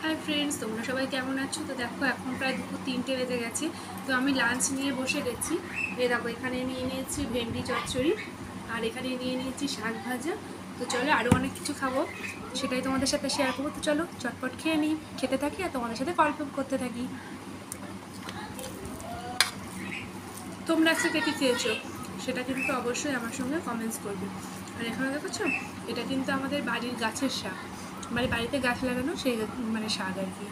Hi friends, তোমরা সবাই কেমন আছো? তো দেখো এখন প্রায় দুপুর 3টে বেজে গেছে। তো আমি লাঞ্চ নিয়ে বসে গেছি। দেখো এখানে নিয়ে নিয়েছি ভেন্ডি চচ্চড়ি, আর এখানে নিয়ে নিয়েছি শাক ভাজা। তো চলো আরও অনেক কিছু খাবো, সেটাই তোমাদের সাথে শেয়ার করবো। তো চলো চটপট খেয়ে নিই, খেতে থাকি আর তোমাদের সাথে গল্প করতে থাকি। তোমরা আজকে কী খেয়েছো সেটা কিন্তু অবশ্যই আমার সঙ্গে কমেন্টস করবে। আর এখানে দেখেছো, এটা কিন্তু আমাদের বাড়ির গাছের শাক, মানে বাড়িতে গাছ লাগানো সেই মানে শাক আর কি।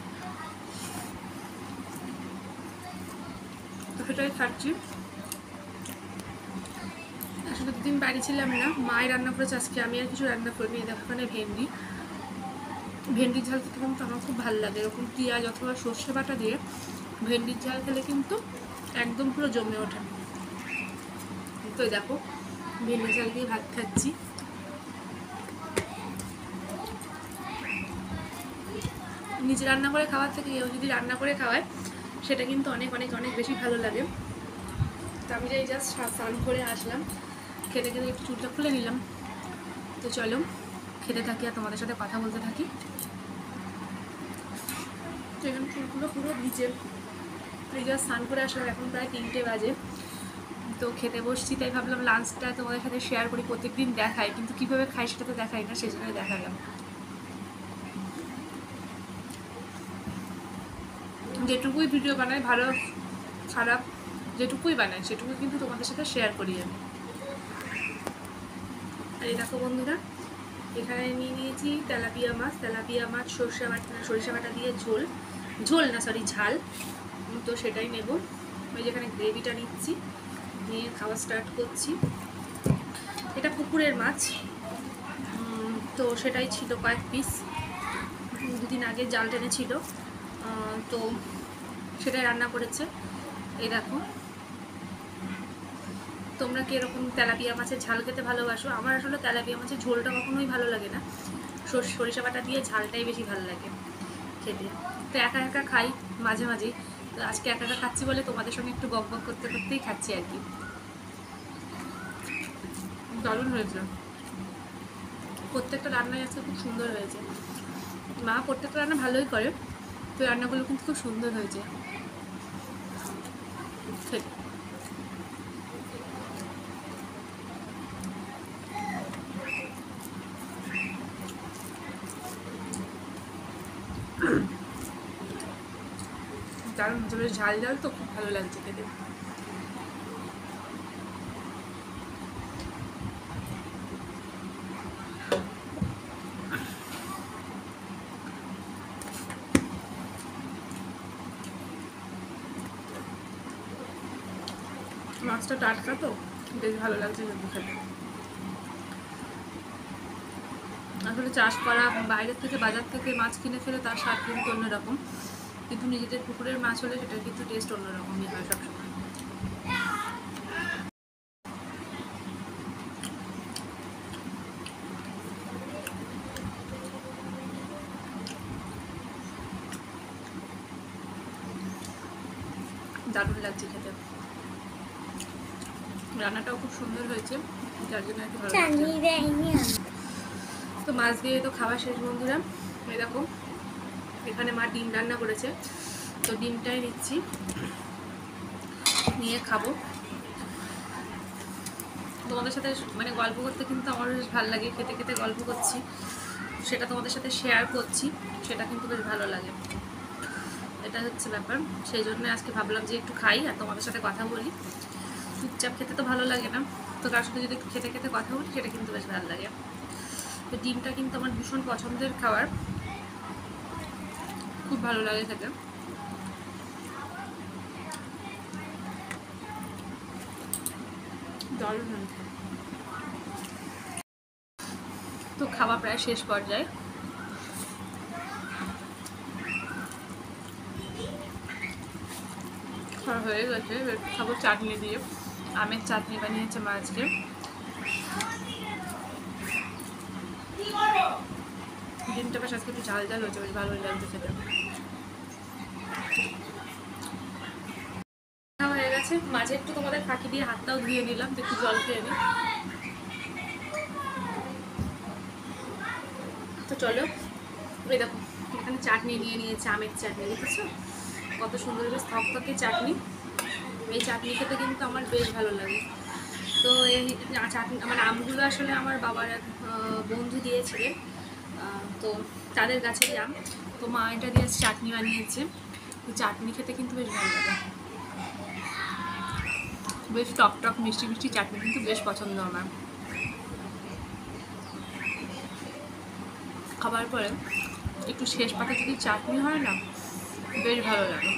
তো সেটাই খাচ্ছি। আসলে দুদিন বাড়ি ছিলাম না, মাই রান্না করেছে আজকে, আমি আর কিছু রান্না করিনি। দেখো ওখানে ভেন্ডির ঝাল খেতে কিন্তু আমার খুব ভালো লাগে। এরকম পেঁয়াজ অথবা সর্ষে বাটা দিয়ে ভেন্ডির ঝাল খেলে কিন্তু একদম পুরো জমে ওঠে। তো দেখো ভেন্ডির ঝাল দিয়ে ভাত খাচ্ছি। নিজে রান্না করে খাওয়ার থেকে কেউ যদি রান্না করে খাওয়ায় সেটা কিন্তু অনেক অনেক অনেক বেশি ভালো লাগে। তো আমি যাই জাস্ট স্নান করে আসলাম, খেতে খেতে একটু চুলটা খুলে নিলাম। তো চলো খেতে থাকি আর তোমাদের সাথে কথা বলতে থাকি। তো এখানে চুলগুলো পুরো ভিজে, এই জাস্ট স্নান করে আসলাম, এখন প্রায় 3টে বাজে। তো খেতে বসছি, তাই ভাবলাম লাঞ্চটা তোমাদের সাথে শেয়ার করি। প্রত্যেকদিন দেখাই কিন্তু কীভাবে খাই সেটা তো দেখাই না, সেই জন্য দেখালাম। যেটুকুই ভিডিও বানাই, ভালো খারাপ যেটুকুই বানাই সেটুকুই কিন্তু তোমাদের সাথে শেয়ার করি আমি। আর এই দেখো বন্ধুরা, এখানে নিয়ে নিয়েছি তেলাপিয়া মাছ সরিষা বাটা দিয়ে ঝাল। তো সেটাই নেব। ওই যেখানে গ্রেভিটা নিচ্ছি, নিয়ে খাওয়া স্টার্ট করছি। এটা পুকুরের মাছ, তো সেটাই ছিল কয়েক পিস, দুদিন আগে জাল টেনেছিল, তো সেটাই রান্না করেছে। এই দেখো, তোমরা কি এরকম তেলাপিয়া মাছের ঝাল খেতে ভালোবাসো? আমার আসলে তেলাপিয়া মাছের ঝোলটা কখনোই ভালো লাগে না, সরিষা বাটা দিয়ে ঝালটাই বেশি ভালো লাগে খেতে। তো একা একা খাই মাঝে মাঝেই, তো আজকে একা একা খাচ্ছি বলে তোমাদের সঙ্গে একটু বক বক করতে করতেই খাচ্ছি আর কি। দারুণ হয়েছে, প্রত্যেকটা রান্নাই আজকে খুব সুন্দর হয়েছে। মা প্রত্যেকটা রান্না ভালোই করে, তো রান্নাগুলো কিন্তু খুব সুন্দর হয়েছে খেতে। দারুণ হচ্ছে, বেশ ঝাল ঝাল, তো খুব ভালো লাগছে খেতে। মাছটা টাটকা তো বেশ ভালো লাগছে কিন্তু খেতে। আসলে চাষ করা বাইরের থেকে, বাজার থেকে মাছ কিনে খেলে তার স্বাদ কিন্তু অন্যরকম, কিন্তু নিজেদের পুকুরের মাছ হলে সেটার কিন্তু টেস্ট অন্যরকমই হয় সবসময়। দারুণ লাগছে খেতে, রান্নাটাও খুব সুন্দর হয়েছে, যার জন্য আর কি ভালো লাগছে। তো মাছ দিয়ে তো খাওয়া শেষ বন্ধুরা। এই দেখো এখানে মা ডিম রান্না করেছে, তো ডিমটাই নিচ্ছি, নিয়ে খাবো। তোমাদের সাথে মানে গল্প করতে কিন্তু আমার বেশ ভালো লাগে, খেতে খেতে গল্প করছি, সেটা তোমাদের সাথে শেয়ার করছি, সেটা কিন্তু বেশ ভালো লাগে। এটা হচ্ছে ব্যাপার, সেই জন্য আজকে ভাবলাম যে একটু খাই আর তোমাদের সাথে কথা বলি। চুপচাপ খেতে তো ভালো লাগে না, তো তার সাথে যদি একটু খেতে খেতে কথা বলি সেটা কিন্তু বেশ ভালো লাগে। তো ডিমটা কিন্তু আমার ভীষণ পছন্দের খাবার, খুব ভালো লাগে খেতে। দারুণ। তো খাওয়া প্রায় শেষ পর্যায়ে, খাওয়া হয়ে গেছে, খাবো চাটনি দিয়ে। আমের চাটনি বানিয়েছে মা আজকে। ডিমটা বেশ আজকে একটু ঝাল ঝাল হয়েছে, বেশ ভালোই লাগছে খেতে। খাওয়া হয়ে গেছে, মাঝে একটু তোমাদের ফাঁকি দিয়ে হাতটাও ধুয়ে নিলাম, একটু জল খেয়ে নিই। তো চলো, ওই দেখো এখানে চাটনি নিয়ে নিয়েছে, আমের চাটনি, দেখেছো কত সুন্দর বেশ থকথকে চাটনি। এই চাটনি খেতে কিন্তু আমার বেশ ভালো লাগে। তো এই চাটনি মানে আমগুলো আসলে আমার বাবার এক বন্ধু দিয়েছিলেন, তো তাদের গাছেরই আম। তো মা এটা দিয়ে চাটনি বানিয়েছে। চাটনি খেতে কিন্তু বেশ ভালো লাগে, বেশ টক টক মিষ্টি মিষ্টি চাটনি কিন্তু বেশ পছন্দ আমার। খাবার পরে একটু শেষ পাতে যদি চাটনি হয় না, বেশ ভালো লাগে,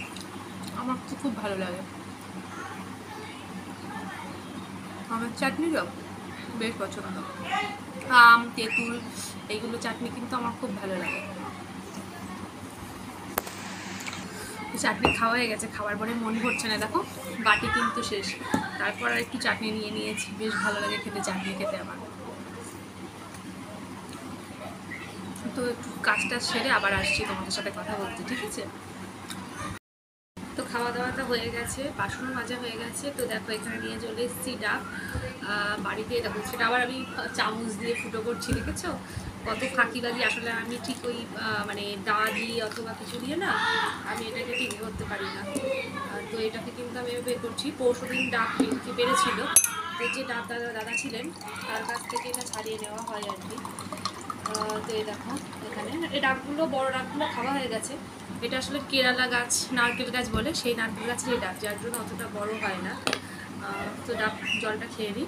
আমার তো খুব ভালো লাগে। আমের চাটনিটাও বেশ পছন্দ, আম তেঁতুল এইগুলো চাটনি কিন্তু আমার খুব ভালো লাগে। চাটনি খাওয়া হয়ে গেছে, খাওয়ার পরে মন ভরছে না, দেখো বাটি কিন্তু শেষ। তারপর আর একটু চাটনি নিয়ে নিয়েছি, বেশ ভালো লাগে খেতে চাটনি খেতে আমার। তো একটু কাজটা সেরে আবার আসছি তোমাদের সাথে কথা বলতে, ঠিক আছে? তো খাওয়া দাওয়াটা হয়ে গেছে, বাসনও মাজা হয়ে গেছে। তো দেখো এখানে নিয়ে চলে এসেছি ডাব বাড়িতে। দেখো সেটা আবার আমি চামচ দিয়ে ফুটো করছি, দেখেছো কত ফাঁকিবাজি। আসলে আমি ঠিক ওই মানে দা দিয়ে অথবা কিছু দিয়ে না, আমি এটাকে ঠিক করতে পারি না। তো এটাকে কিন্তু আমি বের করছি। পরশু দিন ডাব পেরেছিল, তো যে ডাব দাদা ছিলেন তার কাছ থেকে এটা ছাড়িয়ে নেওয়া হয় আর কি। তো এই দেখো এখানে এই ডাবগুলো, বড় ডাবগুলো খাওয়া হয়ে গেছে। এটা আসলে কেরালা গাছ, নারকেল গাছ বলে, সেই নারকেল গাছের এই ডাব, যার জন্য অতটা বড় হয় না। তো ডাব জলটা খেয়ে নিই।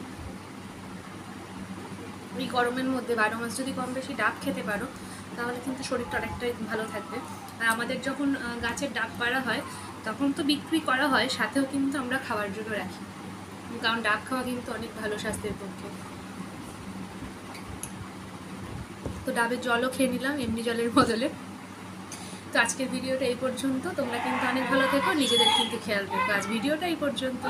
এই গরমের মধ্যে 12 মাস যদি কম বেশি ডাব খেতে পারো, তাহলে কিন্তু শরীরটা অনেকটাই ভালো থাকবে। আর আমাদের যখন গাছের ডাব পাড়া হয়, তখন তো বিক্রি করা হয়, সাথেও কিন্তু আমরা খাওয়ার জন্য রাখি, কারণ ডাব খাওয়া কিন্তু অনেক ভালো স্বাস্থ্যের পক্ষে। তো ডাবের জলও খেয়ে নিলাম এমনি জলের বদলে। তো আজকের ভিডিওটা এই পর্যন্ত। তোমরা কিন্তু অনেক ভালো থেকো, নিজেদের কিন্তু খেয়াল রেখো। আজ ভিডিওটা এই পর্যন্ত।